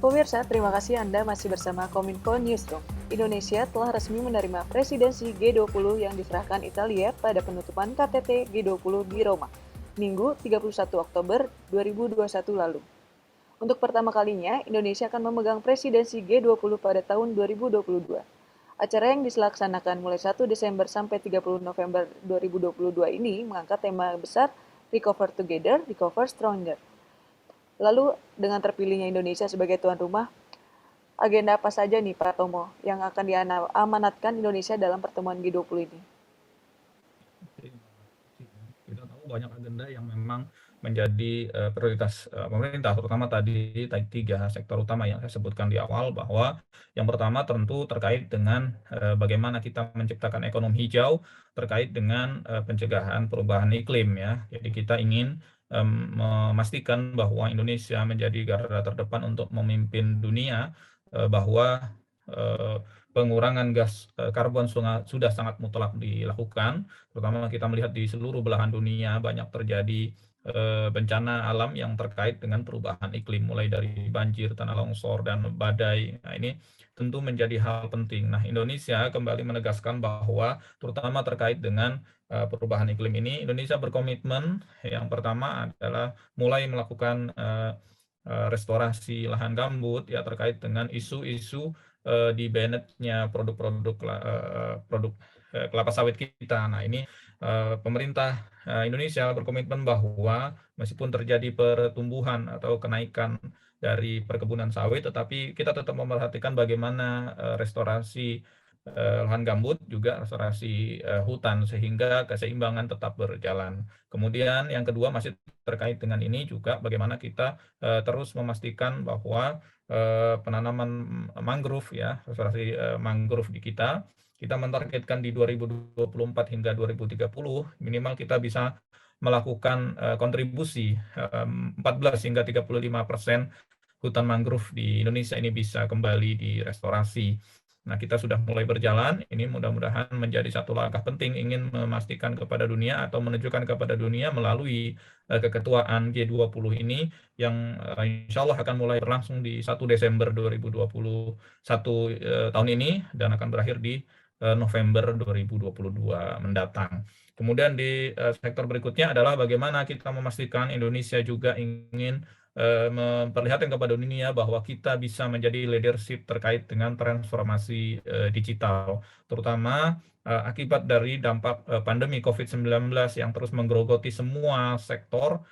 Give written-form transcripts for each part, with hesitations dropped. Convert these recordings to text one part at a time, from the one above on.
Pemirsa, terima kasih Anda masih bersama Kominfo Newsroom. Indonesia telah resmi menerima presidensi G20 yang diserahkan Italia pada penutupan KTT G20 di Roma, Minggu 31 Oktober 2021 lalu. Untuk pertama kalinya, Indonesia akan memegang presidensi G20 pada tahun 2022. Acara yang dilaksanakan mulai 1 Desember sampai 30 November 2022 ini mengangkat tema besar Recover Together, Recover Stronger. Lalu, dengan terpilihnya Indonesia sebagai tuan rumah, agenda apa saja nih Pak Tomo yang akan diamanatkan Indonesia dalam pertemuan G20 ini? Kita tahu banyak agenda yang memang menjadi prioritas pemerintah, terutama tadi tiga sektor utama yang saya sebutkan di awal, bahwa yang pertama tentu terkait dengan bagaimana kita menciptakan ekonomi hijau terkait dengan pencegahan perubahan iklim ya. Jadi kita ingin memastikan bahwa Indonesia menjadi garda terdepan untuk memimpin dunia, bahwa pengurangan gas karbon sudah sangat mutlak dilakukan. Terutama kita melihat di seluruh belahan dunia banyak terjadi bencana alam yang terkait dengan perubahan iklim, mulai dari banjir, tanah longsor, dan badai. Nah, ini tentu menjadi hal penting. Nah, Indonesia kembali menegaskan bahwa terutama terkait dengan perubahan iklim ini, Indonesia berkomitmen yang pertama adalah mulai melakukan restorasi lahan gambut ya, terkait dengan isu-isu di banned-nya produk-produk kelapa sawit kita. Nah, ini pemerintah Indonesia berkomitmen bahwa meskipun terjadi pertumbuhan atau kenaikan dari perkebunan sawit, tetapi kita tetap memerhatikan bagaimana restorasi lahan gambut, juga restorasi hutan, sehingga keseimbangan tetap berjalan. Kemudian yang kedua masih terkait dengan ini juga bagaimana kita terus memastikan bahwa penanaman mangrove ya, restorasi mangrove di kita mentargetkan di 2024 hingga 2030 minimal kita bisa melakukan kontribusi 14 hingga 35% hutan mangrove di Indonesia ini bisa kembali direstorasi. Nah, kita sudah mulai berjalan, ini mudah-mudahan menjadi satu langkah penting ingin memastikan kepada dunia atau menunjukkan kepada dunia melalui keketuaan G20 ini yang insya Allah akan mulai berlangsung di 1 Desember 2021 tahun ini dan akan berakhir di November 2022 mendatang. Kemudian di sektor berikutnya adalah bagaimana kita memastikan Indonesia juga ingin memperlihatkan kepada dunia bahwa kita bisa menjadi leadership terkait dengan transformasi digital, terutama akibat dari dampak pandemi COVID-19 yang terus menggerogoti semua sektor,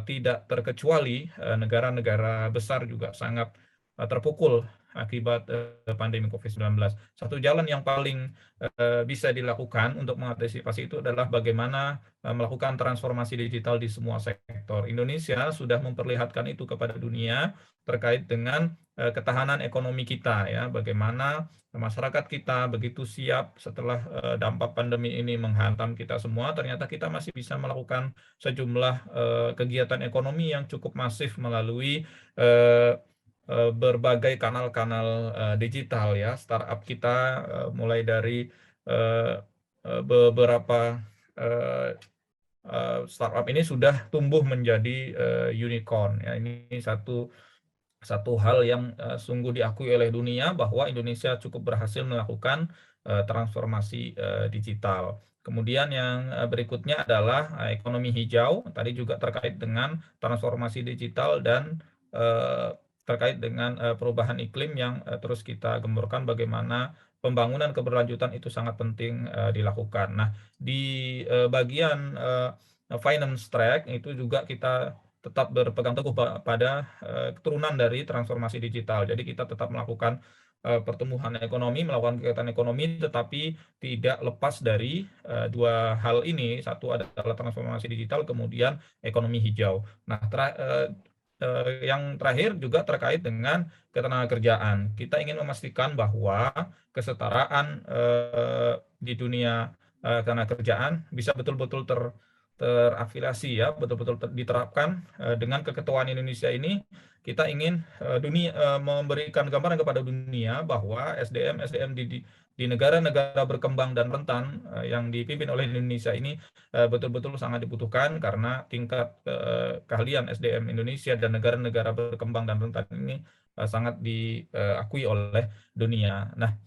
tidak terkecuali negara-negara besar juga sangat terpukul akibat pandemi COVID-19. Satu jalan yang paling bisa dilakukan untuk mengantisipasi itu adalah bagaimana melakukan transformasi digital di semua sektor. Indonesia sudah memperlihatkan itu kepada dunia terkait dengan ketahanan ekonomi kita ya, bagaimana masyarakat kita begitu siap setelah dampak pandemi ini menghantam kita semua, ternyata kita masih bisa melakukan sejumlah kegiatan ekonomi yang cukup masif melalui berbagai kanal-kanal digital ya. Startup kita mulai dari beberapa startup ini sudah tumbuh menjadi unicorn ya. Ini satu hal yang sungguh diakui oleh dunia bahwa Indonesia cukup berhasil melakukan transformasi digital. Kemudian yang berikutnya adalah ekonomi hijau, tadi juga terkait dengan transformasi digital dan terkait dengan perubahan iklim yang terus kita gemburkan, bagaimana pembangunan keberlanjutan itu sangat penting dilakukan. Nah, di bagian finance track itu juga kita tetap berpegang teguh pada keturunan dari transformasi digital. Jadi kita tetap melakukan pertumbuhan ekonomi, melakukan kegiatan ekonomi, tetapi tidak lepas dari dua hal ini. Satu adalah transformasi digital, kemudian ekonomi hijau. Nah, yang terakhir juga terkait dengan ketenagakerjaan. Kita ingin memastikan bahwa kesetaraan di dunia ketenagakerjaan bisa betul-betul terafiliasi ya, betul-betul diterapkan dengan keketuaan Indonesia ini. Kita ingin memberikan gambaran kepada dunia bahwa SDM di negara-negara berkembang dan rentan yang dipimpin oleh Indonesia ini betul-betul sangat dibutuhkan, karena tingkat keahlian SDM Indonesia dan negara-negara berkembang dan rentan ini sangat diakui oleh dunia. Nah,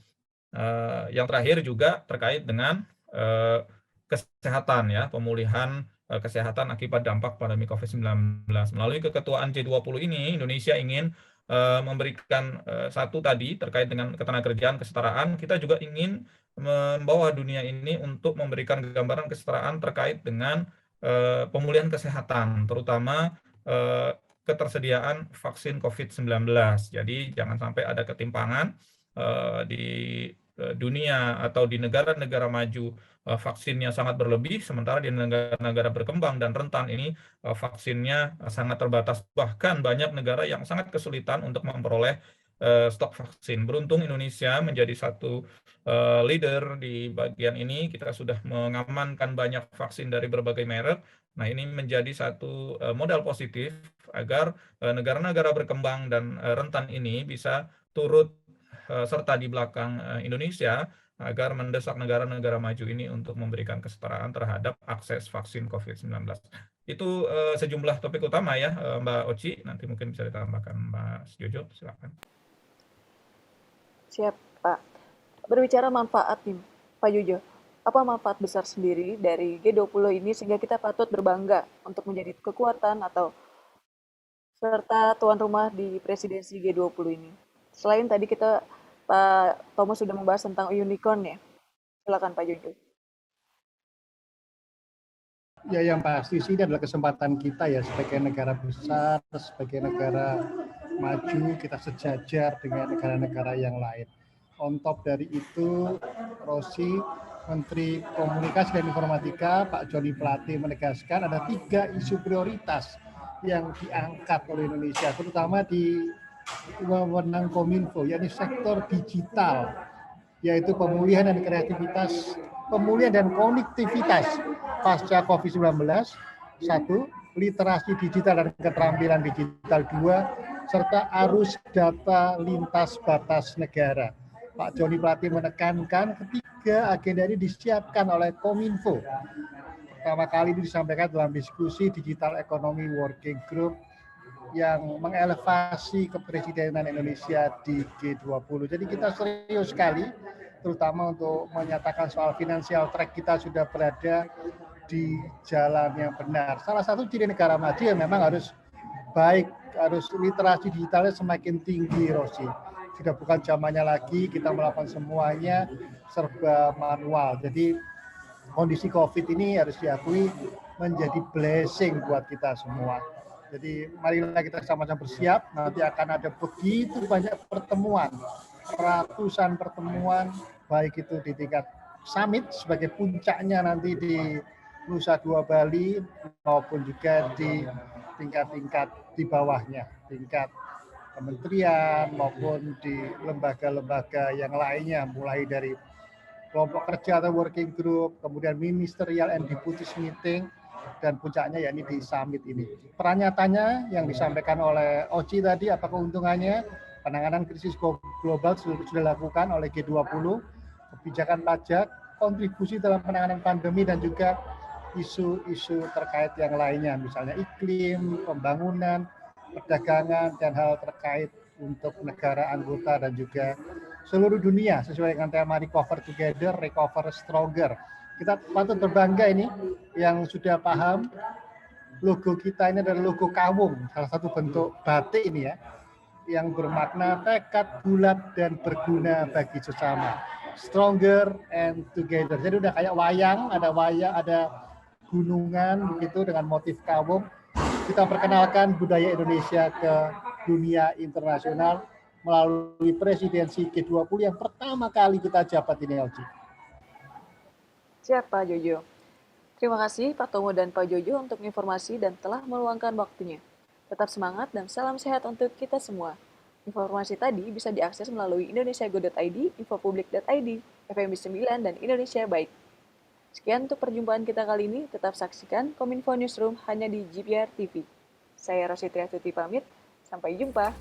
yang terakhir juga terkait dengan kesehatan ya, pemulihan kesehatan akibat dampak pandemi COVID-19. Melalui keketuaan G20 ini, Indonesia ingin memberikan satu tadi terkait dengan ketenagakerjaan, kesetaraan. Kita juga ingin membawa dunia ini untuk memberikan gambaran kesetaraan terkait dengan pemulihan kesehatan, terutama ketersediaan vaksin COVID-19. Jadi jangan sampai ada ketimpangan di dunia atau di negara-negara maju vaksinnya sangat berlebih, sementara di negara-negara berkembang dan rentan ini vaksinnya sangat terbatas. Bahkan banyak negara yang sangat kesulitan untuk memperoleh stok vaksin. Beruntung Indonesia menjadi satu leader di bagian ini. Kita sudah mengamankan banyak vaksin dari berbagai merek. Nah, ini menjadi satu modal positif agar negara-negara berkembang dan rentan ini bisa turut serta di belakang Indonesia agar mendesak negara-negara maju ini untuk memberikan kesetaraan terhadap akses vaksin COVID-19. Itu sejumlah topik utama ya, Mbak Oci. Nanti mungkin bisa ditambahkan Mbak Jojo, silakan. Siap, Pak. Berbicara manfaat nih, Pak Jojo. Apa manfaat besar sendiri dari G20 ini sehingga kita patut berbangga untuk menjadi kekuatan atau serta tuan rumah di presidensi G20 ini? Selain tadi Pak Thomas sudah membahas tentang unicorn ya. Silakan Pak Jojo. Ya, yang pasti sih ini adalah kesempatan kita ya sebagai negara besar, sebagai negara maju, kita sejajar dengan negara-negara yang lain. On top dari itu, Rosi, Menteri Komunikasi dan Informatika, Pak Joni Plate menegaskan ada 3 isu prioritas yang diangkat oleh Indonesia, terutama di wewenang Kominfo, yakni sektor digital, yaitu pemulihan dan kreativitas, pemulihan dan konektivitas pasca COVID-19, 1, literasi digital dan keterampilan digital, 2, serta arus data lintas batas negara. Pak Joni Plate menekankan ketiga agenda ini disiapkan oleh Kominfo. Pertama kali ini disampaikan dalam diskusi Digital Economy Working Group yang mengelevasi kepresidenan Indonesia di G20. Jadi kita serius sekali, terutama untuk menyatakan soal financial track kita sudah berada di jalan yang benar. Salah satu ciri negara maju yang memang harus baik, harus literasi digitalnya semakin tinggi, Rosi. Sudah bukan zamannya lagi kita melakukan semuanya serba manual. Jadi kondisi COVID ini harus diakui menjadi blessing buat kita semua. Jadi marilah kita sama-sama bersiap, nanti akan ada begitu banyak pertemuan, ratusan pertemuan, baik itu di tingkat summit sebagai puncaknya nanti di Nusa Dua Bali, maupun juga di tingkat-tingkat di bawahnya, tingkat kementerian maupun di lembaga-lembaga yang lainnya, mulai dari kelompok kerja atau working group, kemudian ministerial and deputies meeting, dan puncaknya yakni di summit ini. Peran nyatanya yang disampaikan oleh Oci tadi, apa keuntungannya? Penanganan krisis global sudah dilakukan oleh G20, kebijakan pajak, kontribusi dalam penanganan pandemi, dan juga isu-isu terkait yang lainnya, misalnya iklim, pembangunan, perdagangan, dan hal terkait untuk negara anggota dan juga seluruh dunia sesuai dengan tema Recover Together, Recover Stronger. Kita patut berbangga ini yang sudah paham logo kita ini adalah logo kawung, salah satu bentuk batik ini ya, yang bermakna tekad bulat dan berguna bagi sesama. Stronger and together. Jadi udah kayak wayang, ada gunungan begitu dengan motif kawung. Kita perkenalkan budaya Indonesia ke dunia internasional melalui presidensi G20 yang pertama kali kita jabat ini, LG. Siap, Pak Jojo. Terima kasih Pak Tomo dan Pak Jojo untuk informasi dan telah meluangkan waktunya. Tetap semangat dan salam sehat untuk kita semua. Informasi tadi bisa diakses melalui indonesiago.id, infopublik.id, FMB 9, dan Indonesia Baik. Sekian untuk perjumpaan kita kali ini. Tetap saksikan Kominfo Newsroom hanya di GPR TV. Saya Rosi Triastuti pamit. Sampai jumpa.